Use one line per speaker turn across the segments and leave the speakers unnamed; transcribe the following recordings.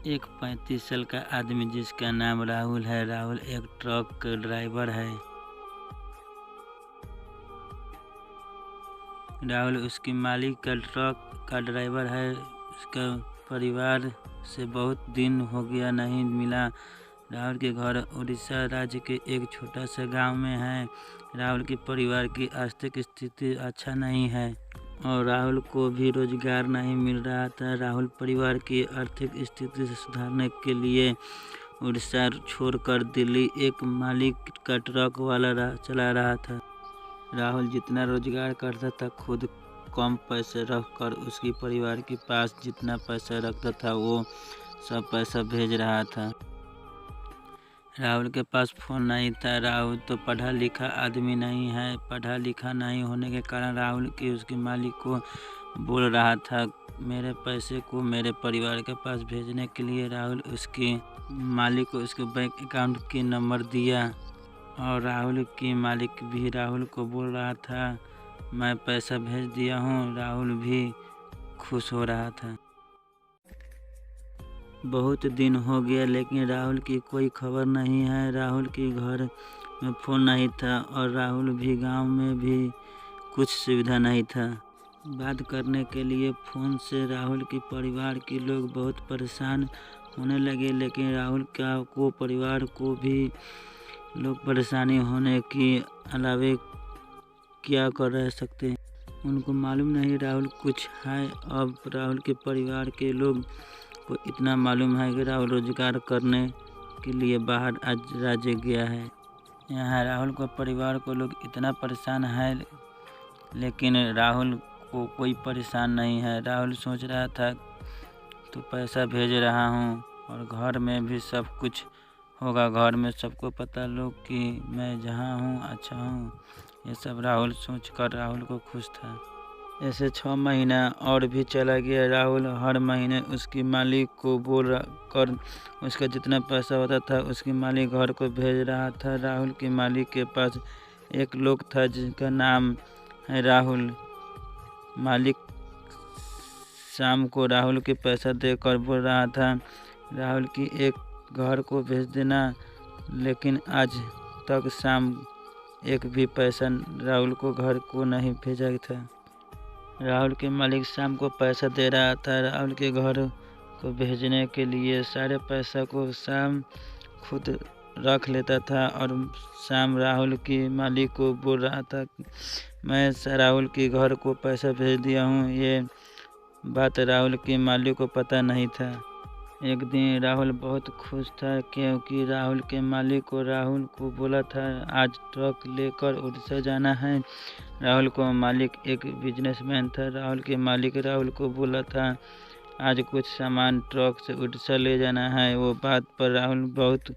एक 35 साल का आदमी जिसका नाम राहुल है। राहुल एक ट्रक का ड्राइवर है। राहुल उसकी मालिक का ट्रक का ड्राइवर है। उसका परिवार से बहुत दिन हो गया नहीं मिला। राहुल के घर उड़ीसा राज्य के एक छोटा सा गांव में है। राहुल के परिवार की आर्थिक स्थिति अच्छा नहीं है और राहुल को भी रोजगार नहीं मिल रहा था। राहुल परिवार की आर्थिक स्थिति से सुधारने के लिए उड़ीसा छोड़कर दिल्ली एक मालिक का ट्रक वाला चला रहा था। राहुल जितना रोजगार करता था खुद कम पैसे रखकर उसके परिवार के पास जितना पैसा रखता था वो सब पैसा भेज रहा था। राहुल के पास फ़ोन नहीं था। राहुल तो पढ़ा लिखा आदमी नहीं है। पढ़ा लिखा नहीं होने के कारण राहुल की उसके मालिक को बोल रहा था मेरे पैसे को मेरे परिवार के पास भेजने के लिए। राहुल उसके मालिक को उसके बैंक अकाउंट की नंबर दिया और राहुल की मालिक भी राहुल को बोल रहा था मैं पैसा भेज दिया हूँ। राहुल भी खुश हो रहा था। बहुत दिन हो गया लेकिन राहुल की कोई खबर नहीं है। राहुल के घर में फ़ोन नहीं था और राहुल भी गांव में भी कुछ सुविधा नहीं था। बात करने के लिए फ़ोन से राहुल के परिवार के लोग बहुत परेशान होने लगे, लेकिन राहुल को परिवार को भी लोग परेशानी होने के अलावे क्या कर रह सकते हैं। उनको मालूम नहीं राहुल कुछ है। अब राहुल के परिवार के लोग को इतना मालूम है कि राहुल रोजगार करने के लिए बाहर राज्य गया है। यहाँ राहुल को परिवार को लोग इतना परेशान है लेकिन राहुल को कोई परेशान नहीं है। राहुल सोच रहा था तो पैसा भेज रहा हूँ और घर में भी सब कुछ होगा। घर में सबको पता लोग कि मैं जहाँ हूँ अच्छा हूँ। ये सब राहुल सोचकर राहुल को खुश था। ऐसे 6 महीना और भी चला गया। राहुल हर महीने उसकी मालिक को बोल कर उसका जितना पैसा होता था उसकी मालिक घर को भेज रहा था। राहुल के मालिक के पास एक लोग था जिसका नाम है राहुल। मालिक शाम को राहुल के पैसा देकर बोल रहा था राहुल की एक घर को भेज देना, लेकिन आज तक शाम एक भी पैसा राहुल को घर को नहीं भेजा था। राहुल के मालिक शाम को पैसा दे रहा था राहुल के घर को भेजने के लिए। सारे पैसा को शाम खुद रख लेता था और शाम राहुल के मालिक को बोल रहा था मैं राहुल के घर को पैसा भेज दिया हूँ। ये बात राहुल के मालिक को पता नहीं था। एक दिन राहुल बहुत खुश था क्योंकि राहुल के मालिक को राहुल को बोला था आज ट्रक लेकर उड़ीसा जाना है। राहुल को मालिक एक बिजनेसमैन था। राहुल के मालिक राहुल को बोला था आज कुछ सामान ट्रक से उड़ीसा ले जाना है। वो बात पर राहुल बहुत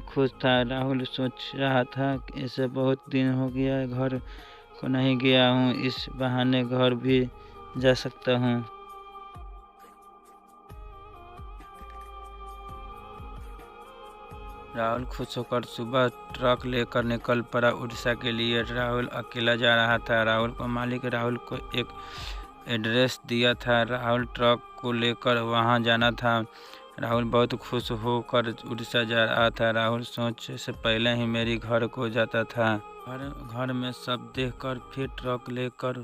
खुश था। राहुल सोच रहा था ऐसे बहुत दिन हो गया घर को नहीं गया हूँ, इस बहाने घर भी जा सकता हूँ। राहुल खुश होकर सुबह ट्रक लेकर निकल पड़ा उड़ीसा के लिए। राहुल अकेला जा रहा था। राहुल को मालिक राहुल को एक एड्रेस दिया था। राहुल ट्रक को लेकर वहां जाना था। राहुल बहुत खुश होकर उड़ीसा जा रहा था। राहुल सोच से पहले ही मेरी घर को जाता था। घर में सब देखकर फिर ट्रक लेकर